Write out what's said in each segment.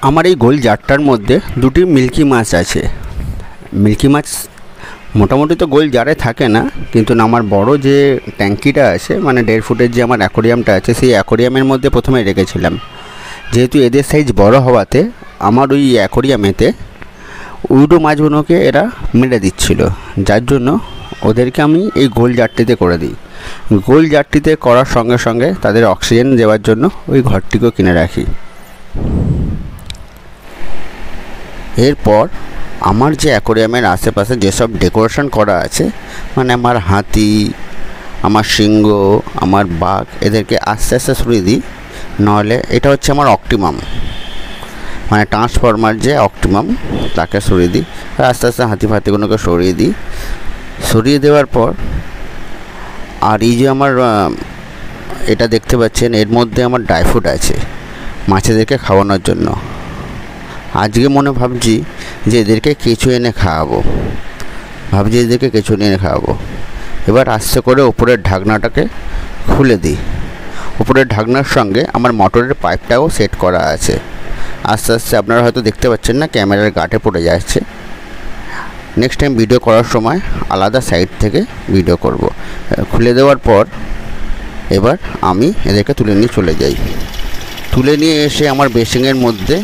আমার এই গোল জারটার মধ্যে দুটি মিল্কি মাছ আছে। মিল্কি মাছ মোটামুটি তো গোল জারে থাকে না, কিন্তু আমার বড় যে ট্যাঙ্কিটা আছে, মানে 1.5 ফুটের যে আমার অ্যাকোরিয়ামটা আছে, সেই অ্যাকোরিয়ামের মধ্যে প্রথমে রেখেছিলাম। যেহেতু এদের সাইজ বড় হওয়াতে আমার ওই অ্যাকোরিয়ামেতে উইডো মাছগুলোকে এরা মেরে দিচ্ছিল, যার জন্য ওদেরকে আমি এই গোল জারটিতে করে দিই। গোল জারটিতে করার সঙ্গে সঙ্গে তাদের অক্সিজেন দেওয়ার জন্য ওই ঘরটিকেও কিনে রাখি। এরপর আমার যে অ্যাকোরিয়ামের আশেপাশে যেসব ডেকোরেশন করা আছে, মানে আমার হাতি, আমার সিংহ, আমার বাঘ, এদেরকে আস্তে আস্তে সরিয়ে দিই। নাহলে এটা হচ্ছে আমার অপটিমাম, মানে ট্রান্সফরমার যে অপটিমাম, তাকে সরিয়ে দিই। আর আস্তে আস্তে হাতি ফাতিগুলোকে সরিয়ে দিই। সরিয়ে দেওয়ার পর আর এই যে আমার এটা দেখতে পাচ্ছেন, এর মধ্যে আমার ড্রাই ফ্রুট আছে মাছেদেরকে খাওয়ানোর জন্য। আজকে ভাবছি যে এদেরকে কেঁচো এনে খাওয়াবো, এবার আস্তে করে ওপরের ঢাকনাটাকে খুলে দিই। উপরের ঢাকনার সঙ্গে আমার মোটরের পাইপটাও সেট করা আছে। আস্তে আস্তে আপনারা হয়তো দেখতে পাচ্ছেন না, ক্যামেরার গাটে পড়ে যাচ্ছে। নেক্সট টাইম ভিডিও করার সময় আলাদা সাইড থেকে ভিডিও করব। খুলে দেওয়ার পর এবার আমি এদেরকে তুলে নিয়ে চলে যাই। তুলে নিয়ে এসে আমার বেসিংয়ের মধ্যে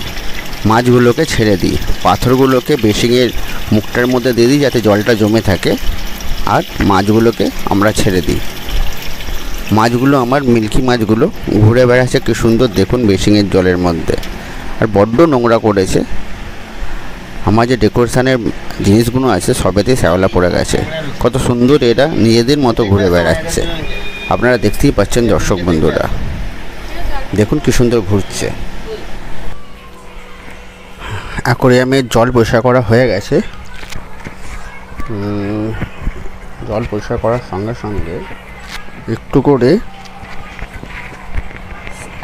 মাছগুলোকে ছেড়ে দিই। পাথরগুলোকে বেসিংয়ের মুখটার মধ্যে দিয়ে দিই, যাতে জলটা জমে থাকে। আর মাছগুলোকে আমরা ছেড়ে দিই। মাছগুলো আমার মিল্কি মাছগুলো ঘুরে বেড়াচ্ছে, কি সুন্দর দেখুন বেসিংয়ের জলের মধ্যে। আর বড্ড নোংরা করেছে। আমার যে ডেকোরেশনের জিনিসগুলো আছে সবেতেই শ্যাওলা পড়ে গেছে। কত সুন্দর এরা নিজেদের মতো ঘুরে বেড়াচ্ছে। আপনারা দেখতেই পাচ্ছেন দর্শক বন্ধুরা, দেখুন কি সুন্দর ঘুরছে। অ্যাকোরিয়ামের জল পরিষ্কার করা হয়ে গেছে। জল পরিষ্কার করার সঙ্গে সঙ্গে একটু করে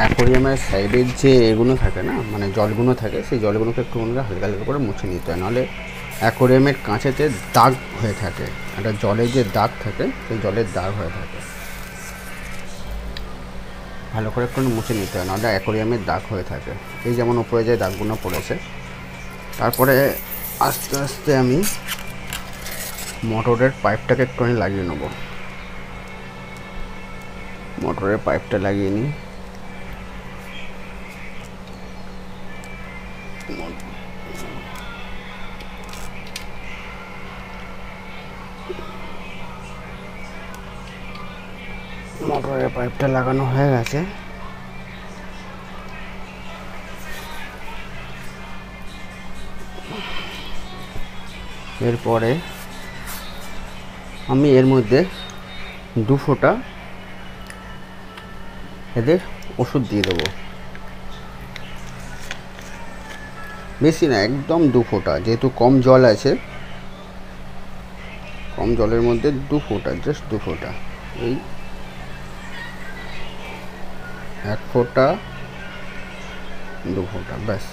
অ্যাকোরিয়ামের সাইডের যে এগুলো থাকে না, মানে জলগুলো থাকে, সেই জলগুলোকে একটু হালকা হালকা করে মুছে নিতে হয়। নাহলে অ্যাকোরিয়ামের কাঁচেতে দাগ হয়ে থাকে, একটা জলের যে দাগ থাকে সেই জলের দাগ হয়ে থাকে। ভালো করে একটু মুছে নিতে হয়, নাহলে অ্যাকোরিয়ামের দাগ হয়ে থাকে। এই যেমন উপরে যে দাগগুলো পড়েছে। তারপরে আস্তে আস্তে আমি মোটরের পাইপটাকে একটুখানি লাগিয়ে নেব। মোটরের পাইপটা লাগিয়ে নিই। মোটরের পাইপটা লাগানো হয়ে গেছে। এরপরে আমি এর মধ্যে 2 ফোঁটা এদের ওষুধ দিয়ে দেবো। বেশি না, একদম 2 ফোঁটা। যেহেতু কম জল আছে, কম জলের মধ্যে 2 ফোঁটা, জাস্ট 2 ফোঁটা। এই 1 ফোঁটা, 2 ফোঁটা, ব্যাস।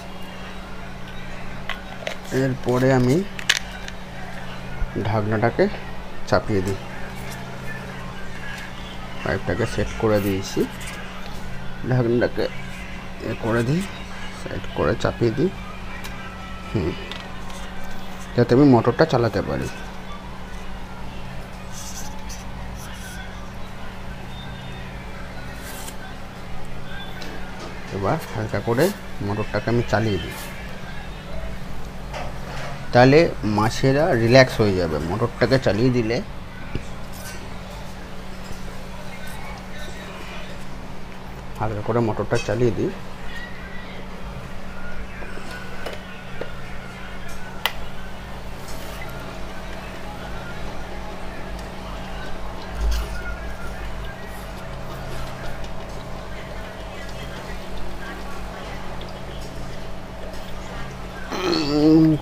এরপরে আমি ঢাকনাটাকে চাপিয়ে দিই। পাইপটাকে সেট করে দিয়েছি, ঢাকনাটাকে করে দিই, সাইড করে চাপিয়ে দিই, যাতে আমি মোটরটা চালাতে পারি। এবার হালকা করে মোটরটাকে আমি চালিয়ে দিই, তাহলে মাছেরা রিল্যাক্স হয়ে যাবে। মোটরটাকে চালিয়ে দিলে হালকা করে মোটরটা চালিয়ে দিই।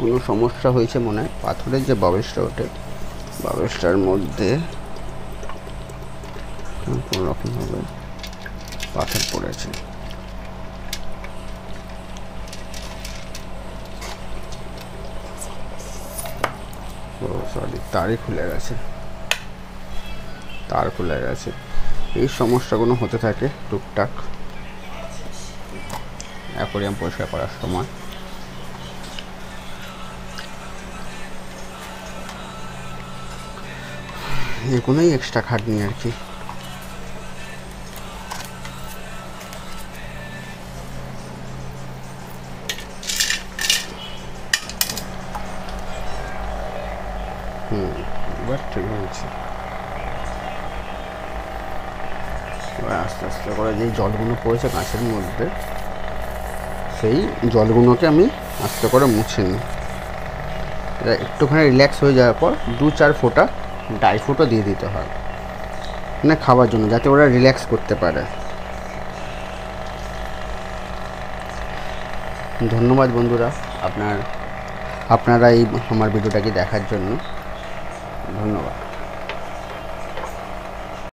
কোনো সমস্যা হয়েছে মনে হয়। পাথরের যে বাবেসটা ওঠে, বাবেসটার মধ্যে কোনো রকমভাবে পাথর পড়েছে। সরি, তারই খুলে গেছে, তার খুলে গেছে। এই সমস্যাগুলো হতে থাকে টুকটাক অ্যাকোরিয়াম পরিষ্কার করার সময়। এগুলোই এক্সট্রা খাটনি আর কি। এবার ঠিক হয়েছে। এবার আস্তে আস্তে করে যেই জলগুলো পড়েছে কাঁচের মধ্যে, সেই জলগুলোকে আমি আস্তে করে মুছে নিই। এটা একটুখানি রিল্যাক্স হয়ে যাওয়ার পর 2-4 ফোঁটা ড্রাই ফ্রুটও দিয়ে দিতে হয়, মানে খাওয়ার জন্য, যাতে ওরা রিল্যাক্স করতে পারে। ধন্যবাদ বন্ধুরা আপনারা এই আমার ভিডিওটাকে দেখার জন্য। ধন্যবাদ।